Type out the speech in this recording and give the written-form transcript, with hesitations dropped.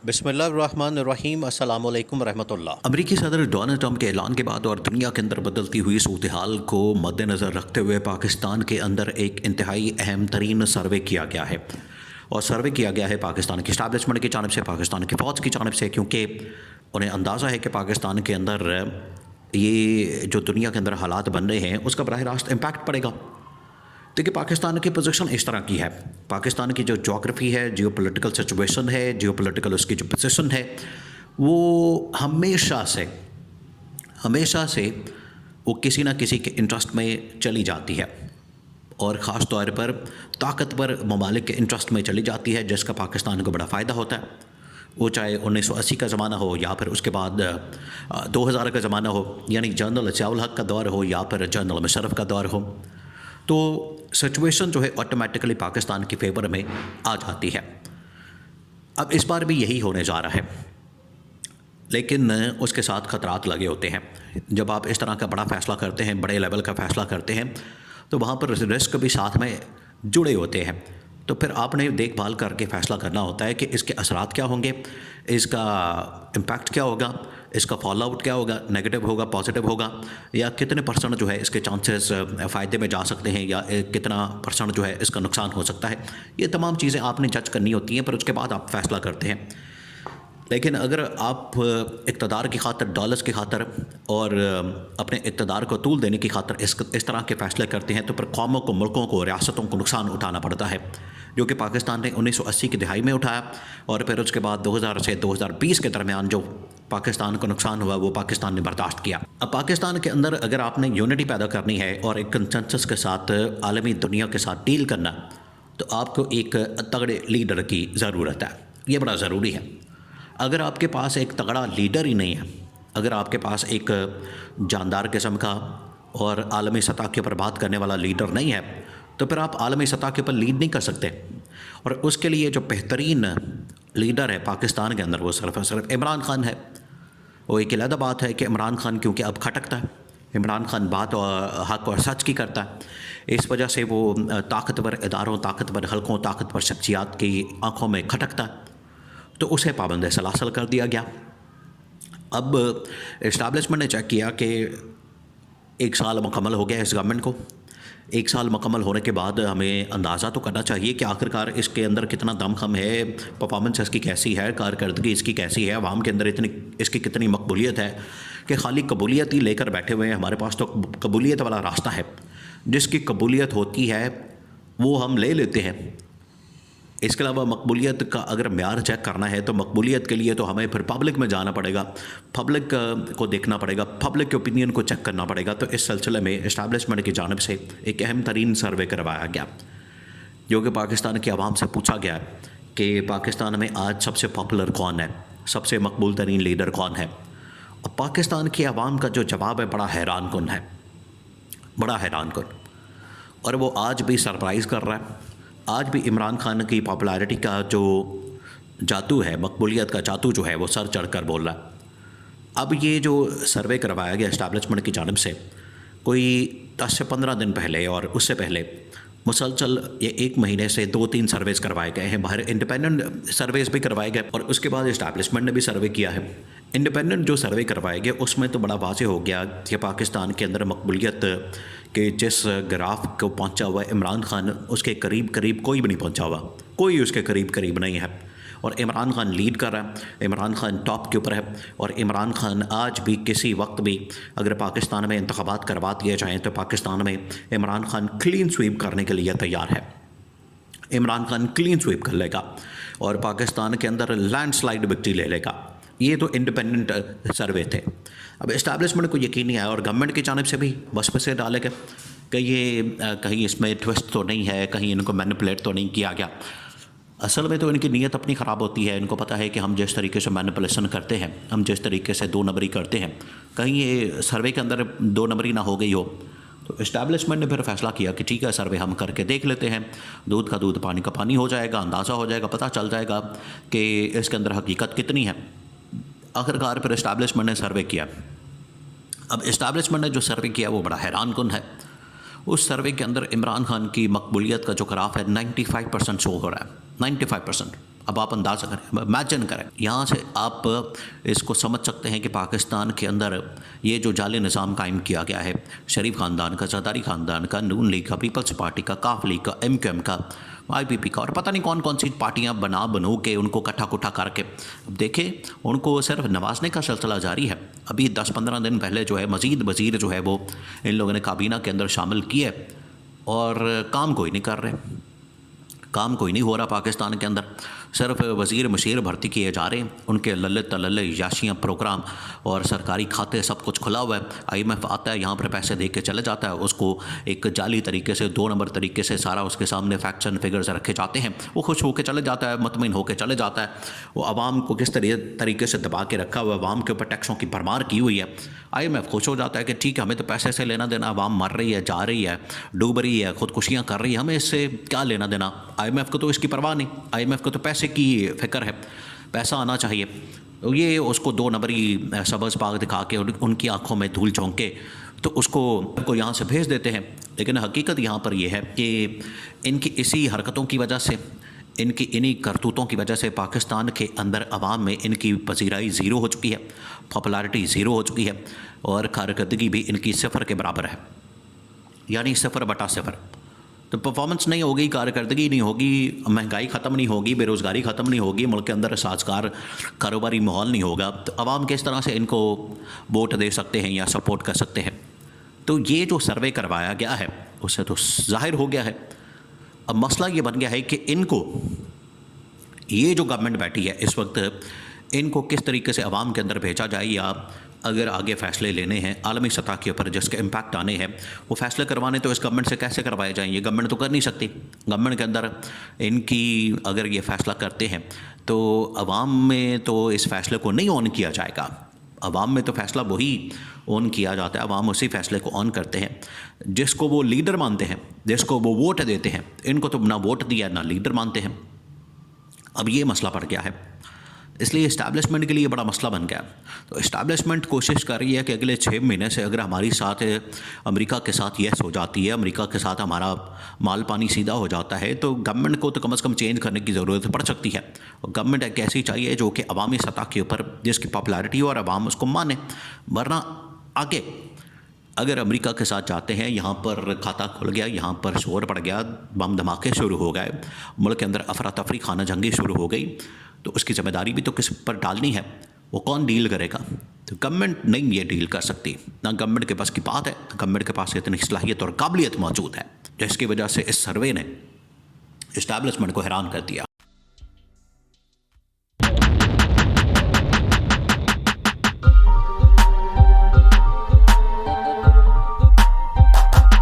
बिस्मिल्लाहिर्रहमानिर्रहीम अस्सलामु अलैकुम रहमतुल्लाह। अमेरिकी सदर डोनाल्ड ट्रंप के ऐलान के बाद और दुनिया के अंदर बदलती हुई सूरत हाल को मद्देनज़र रखते हुए पाकिस्तान के अंदर एक इंतहाई अहम तरीन सर्वे किया गया है। और सर्वे किया गया है पाकिस्तान की इस्टेब्लिशमेंट की जानिब से, पाकिस्तान की फ़ौज की जानिब से, क्योंकि उन्हें अंदाज़ा है कि पाकिस्तान के अंदर ये जो दुनिया के अंदर हालात बन रहे हैं उसका बराह रास्त इम्पैक्ट पड़ेगा। देखिए, पाकिस्तान की पोजीशन इस तरह की है। पाकिस्तान की जो जोग्राफ़ी है, जियोपॉलिटिकल सिचुएशन है, जियोपॉलिटिकल उसकी जो पोजीशन है, वो हमेशा से वो किसी न किसी के इंटरेस्ट में चली जाती है और ख़ास तौर पर ताकतवर ममालिक के इंटरेस्ट में चली जाती है, जिसका पाकिस्तान को बड़ा फ़ायदा होता है। वो चाहे 1980 का ज़माना हो या फिर उसके बाद 2000 का ज़माना हो, यानी जनरल ज़ियाउल हक का दौर हो या फिर जनरल मुशर्रफ का दौर हो, तो सिचुएशन जो है ऑटोमेटिकली पाकिस्तान की फेवर में आ जाती है। अब इस बार भी यही होने जा रहा है, लेकिन उसके साथ ख़तरात लगे होते हैं। जब आप इस तरह का बड़ा फ़ैसला करते हैं, बड़े लेवल का फ़ैसला करते हैं, तो वहाँ पर रिस्क भी साथ में जुड़े होते हैं। तो फिर आपने देखभाल करके फ़ैसला करना होता है कि इसके असरात क्या होंगे, इसका इम्पैक्ट क्या होगा, इसका फॉल आउट क्या होगा, नेगेटिव होगा, पॉजिटिव होगा, या कितने % जो है इसके चांसेस फ़ायदे में जा सकते हैं, या कितना % जो है इसका नुकसान हो सकता है। ये तमाम चीज़ें आपने जज करनी होती हैं, पर उसके बाद आप फ़ैसला करते हैं। लेकिन अगर आप इक़्तिदार की खातिर, डॉलर्स की खातिर और अपने इक़्तिदार को तूल देने की खातिर इस तरह के फ़ैसले करते हैं, तो फिर कौमों को, मुल्कों को, रियासतों को नुकसान उठाना पड़ता है, जो कि पाकिस्तान ने 1980 की दिहाई में उठाया। और फिर उसके बाद 2000 से 2020 के दरमियान जो पाकिस्तान को नुकसान हुआ, वो पाकिस्तान ने बर्दाश्त किया। अब पाकिस्तान के अंदर अगर आपने यूनिटी पैदा करनी है और एक कंसेंसस के साथ आलमी दुनिया के साथ डील करना, तो आपको एक तगड़े लीडर की ज़रूरत है। ये बड़ा ज़रूरी है। अगर आपके पास एक तगड़ा लीडर ही नहीं है, अगर आपके पास एक जानदार किस्म का और आलमी सतह के ऊपर बात करने वाला लीडर नहीं है, तो फिर आप आलमी सतह के ऊपर लीड नहीं कर सकते। और उसके लिए जो बेहतरीन लीडर है पाकिस्तान के अंदर, वो सिर्फ इमरान खान है। वो एक अलग बात है कि इमरान खान क्योंकि अब खटकता है, इमरान खान बात और हक़ और सच की करता है, इस वजह से वो ताकतवर इदारों, ताकतवर हलकों, ताकतवर शख्सियात की आँखों में खटकता है, तो उसे पाबंद सलासल कर दिया गया। अब इस्टेब्लिशमेंट ने चेक किया कि 1 साल मुकम्मल हो गया इस गवर्नमेंट को। 1 साल मुकम्मल होने के बाद हमें अंदाज़ा तो करना चाहिए कि आखिरकार इसके अंदर कितना दमखम है, परफॉर्मेंस इसकी कैसी है, कारकर्दगी इसकी कैसी है, आवाम के अंदर इतनी इसकी कितनी मकबूलियत है कि खाली कबूलियत ही लेकर बैठे हुए हैं। हमारे पास तो कबूलियत वाला रास्ता है, जिसकी कबूलियत होती है वो हम ले लेते हैं। इसके अलावा मकबूलियत का अगर म्यार चेक करना है, तो मकबूलियत के लिए तो हमें फिर पब्लिक में जाना पड़ेगा, पब्लिक को देखना पड़ेगा, पब्लिक के ओपिनियन को चेक करना पड़ेगा। तो इस सिलसिले में इस्टेब्लिशमेंट की जानिब से एक अहम तरीन सर्वे करवाया गया, जो कि पाकिस्तान की आवाम से पूछा गया कि पाकिस्तान में आज सबसे पॉपुलर कौन है, सबसे मकबूल तरीन लीडर कौन है। और पाकिस्तान की आवाम का जो जवाब है बड़ा हैरान कुन है, बड़ा हैरान कुन, और वो आज भी सरप्राइज़ कर रहा है। आज भी इमरान खान की पॉपुलैरिटी का जो जादू है, मकबूलियत का जादू जो है, वो सर चढ़कर बोल रहा है। अब ये जो सर्वे करवाया गया इस्टेब्लिशमेंट की जानिब से, कोई 10 से 15 दिन पहले और उससे पहले मुसलसल ये 1 महीने से 2-3 सर्वेस करवाए गए हैं। बाहर इंडिपेंडेंट सर्वेस भी करवाए गए और उसके बाद इस्टेब्लिशमेंट ने भी सर्वे किया है। इंडिपेंडेंट जो सर्वे करवाए गए उसमें तो बड़ा वाज़ेह हो गया कि पाकिस्तान के अंदर मकबूलियत के जिस ग्राफ को पहुंचा हुआ है इमरान खान, उसके करीब करीब कोई भी नहीं पहुंचा हुआ, कोई उसके करीब करीब नहीं है। और इमरान खान लीड कर रहा है, इमरान खान टॉप के ऊपर है। और इमरान खान आज भी किसी वक्त भी अगर पाकिस्तान में इंतखाबात करवा दिए जाएँ, तो पाकिस्तान में इमरान खान क्लीन स्वीप करने के लिए तैयार है। इमरान खान क्लीन स्वीप कर लेगा और पाकिस्तान के अंदर लैंडस्लाइड विक्ट्री ले लेगा। ये तो इंडिपेंडेंट सर्वे थे। अब इस्टेब्लिशमेंट को यकीन नहीं आया और गवर्नमेंट की जानिब से भी वसवसे डाले गए कि ये कहीं इसमें ट्विस्ट तो नहीं है, कहीं इनको मैनिपुलेट तो नहीं किया गया। असल में तो इनकी नीयत अपनी ख़राब होती है। इनको पता है कि हम जिस तरीके से मैनिपुलेशन करते हैं, हम जिस तरीके से 2 नंबरी करते हैं, कहीं ये सर्वे के अंदर 2 नंबरी ना हो गई हो। तो इस्टेब्लिशमेंट ने फिर फैसला किया कि ठीक है, सर्वे हम करके देख लेते हैं, दूध का दूध पानी का पानी हो जाएगा, अंदाज़ा हो जाएगा, पता चल जाएगा कि इसके अंदर हकीकत कितनी है। आखिरकार फिर इस्टेब्लिशमेंट ने सर्वे किया। अब इस्टेब्लिशमेंट ने जो सर्वे किया वो बड़ा हैरान कुन है। उस सर्वे के अंदर इमरान खान की मकबूलियत का जो ग्राफ है 95% शो हो रहा है। 95%। अब आप अंदाज़ा करें, इमेजिन करें, यहाँ से आप इसको समझ सकते हैं कि पाकिस्तान के अंदर ये जो जाली निज़ाम कायम किया गया है, शरीफ ख़ानदान का, ज़रदारी ख़ानदान का, नून लीग का, पीपल्स पार्टी का, काफ लीग का, MQM का, IPP का, और पता नहीं कौन कौन सी पार्टियाँ बनू के उनको कट्ठा कुट्ठा करके, अब देखें उनको सिर्फ नवाजने का सिलसिला जारी है। अभी 10-15 दिन पहले जो है मज़ीद वज़ीर जो है वो इन लोगों ने काबीना के अंदर शामिल किए और काम कोई नहीं कर रहे, काम कोई नहीं हो रहा पाकिस्तान के अंदर। सिर्फ वज़ीर मशीर भर्ती किए जा रहे हैं, उनके लल्ले तलल्ले याशियाँ प्रोग्राम और सरकारी खाते सब कुछ खुला हुआ है। IMF आता है, यहाँ पर पैसे दे के चले जाता है, उसको एक जाली तरीके से 2 नंबर तरीके से सारा उसके सामने फैक्ट्स एंड फिगर्स रखे जाते हैं, वो खुश होकर चले जाता है, मुतमिन होकर चले जाता है। वो आवाम को किस तरीके से दबा के रखा हुआ है, आवाम के ऊपर टैक्सों की भरमार की हुई है। IMF खुश हो जाता है कि ठीक है, हमें तो पैसे से लेना देना, आवाम मर रही है, जा रही है, डूब रही है, खुदकुशियाँ कर रही है, हमें इससे क्या लेना देना। IMF को तो इसकी परवाह नहीं, IMF को तो पैसे की फिक्र है, पैसा आना चाहिए। तो ये उसको 2 नंबरी सबज़ पाग दिखा के उनकी आंखों में धूल झोंके तो उसको यहाँ से भेज देते हैं। लेकिन हकीकत यहाँ पर यह है कि इनकी इसी हरकतों की वजह से, इनकी इन्हीं करतूतों की वजह से पाकिस्तान के अंदर अवाम में इनकी पजीराई ज़ीरो हो चुकी है, पॉपुलैरिटी ज़ीरो हो चुकी है और कारकर्दगी भी इनकी 0 के बराबर है, यानी 0/0। तो परफॉर्मेंस नहीं होगी, कारकर्दगी नहीं होगी, महंगाई ख़त्म नहीं होगी, बेरोज़गारी ख़त्म नहीं होगी, मुल्क के अंदर साजगार कारोबारी माहौल नहीं होगा, तो अवाम किस तरह से इनको वोट दे सकते हैं या सपोर्ट कर सकते हैं। तो ये जो सर्वे करवाया गया है उससे तो ज़ाहिर हो गया है। अब मसला ये बन गया है कि इनको, ये जो गवर्नमेंट बैठी है इस वक्त, इनको किस तरीके से अवाम के अंदर भेजा जाए, या अगर आगे फ़ैसले लेने हैं आलमी सतह के ऊपर जिसके इम्पैक्ट आने हैं, वो फ़ैसले करवाने तो इस गवर्नमेंट से कैसे करवाए जाएँ। ये गवर्नमेंट तो कर नहीं सकती। गवर्नमेंट के अंदर इनकी अगर ये फ़ैसला करते हैं तो अवाम में तो इस फ़ैसले को नहीं ऑन किया जाएगा। अवाम में तो फ़ैसला वही ऑन किया जाता है, अवाम उसी फ़ैसले को ऑन करते हैं जिसको वो लीडर मानते हैं, जिसको वो वोट देते हैं। इनको तो ना वोट दिया ना लीडर मानते हैं। अब ये मसला पड़ गया है, इसलिए इस्टेब्लिशमेंट के लिए बड़ा मसला बन गया। तो इस्टेब्लिशमेंट कोशिश कर रही है कि अगले 6 महीने से अगर हमारी साथ अमेरिका के साथ येस हो जाती है, अमेरिका के साथ हमारा माल पानी सीधा हो जाता है, तो गवर्नमेंट को तो कम से कम चेंज करने की ज़रूरत पड़ सकती है। और गवर्नमेंट एक ऐसी चाहिए जो कि अवामी सतह के ऊपर जिसकी पॉपुलैरिटी हो और अवाम उसको माने। वरना आगे अगर अमेरिका के साथ जाते हैं, यहाँ पर खाता खुल गया, यहाँ पर शोर पड़ गया, बम धमाके शुरू हो गए, मुल्क के अंदर अफरा तफरी खाना जंगी शुरू हो गई, तो उसकी ज़िम्मेदारी भी तो किस पर डालनी है, वो कौन डील करेगा। तो गवर्नमेंट नहीं ये डील कर सकती, ना गवर्नमेंट के पास की बात है, गवर्नमेंट के पास इतनी सलाहियत और काबिलियत मौजूद है, जिसकी वजह से इस सर्वे ने इस्टेब्लिशमेंट को हैरान कर दिया।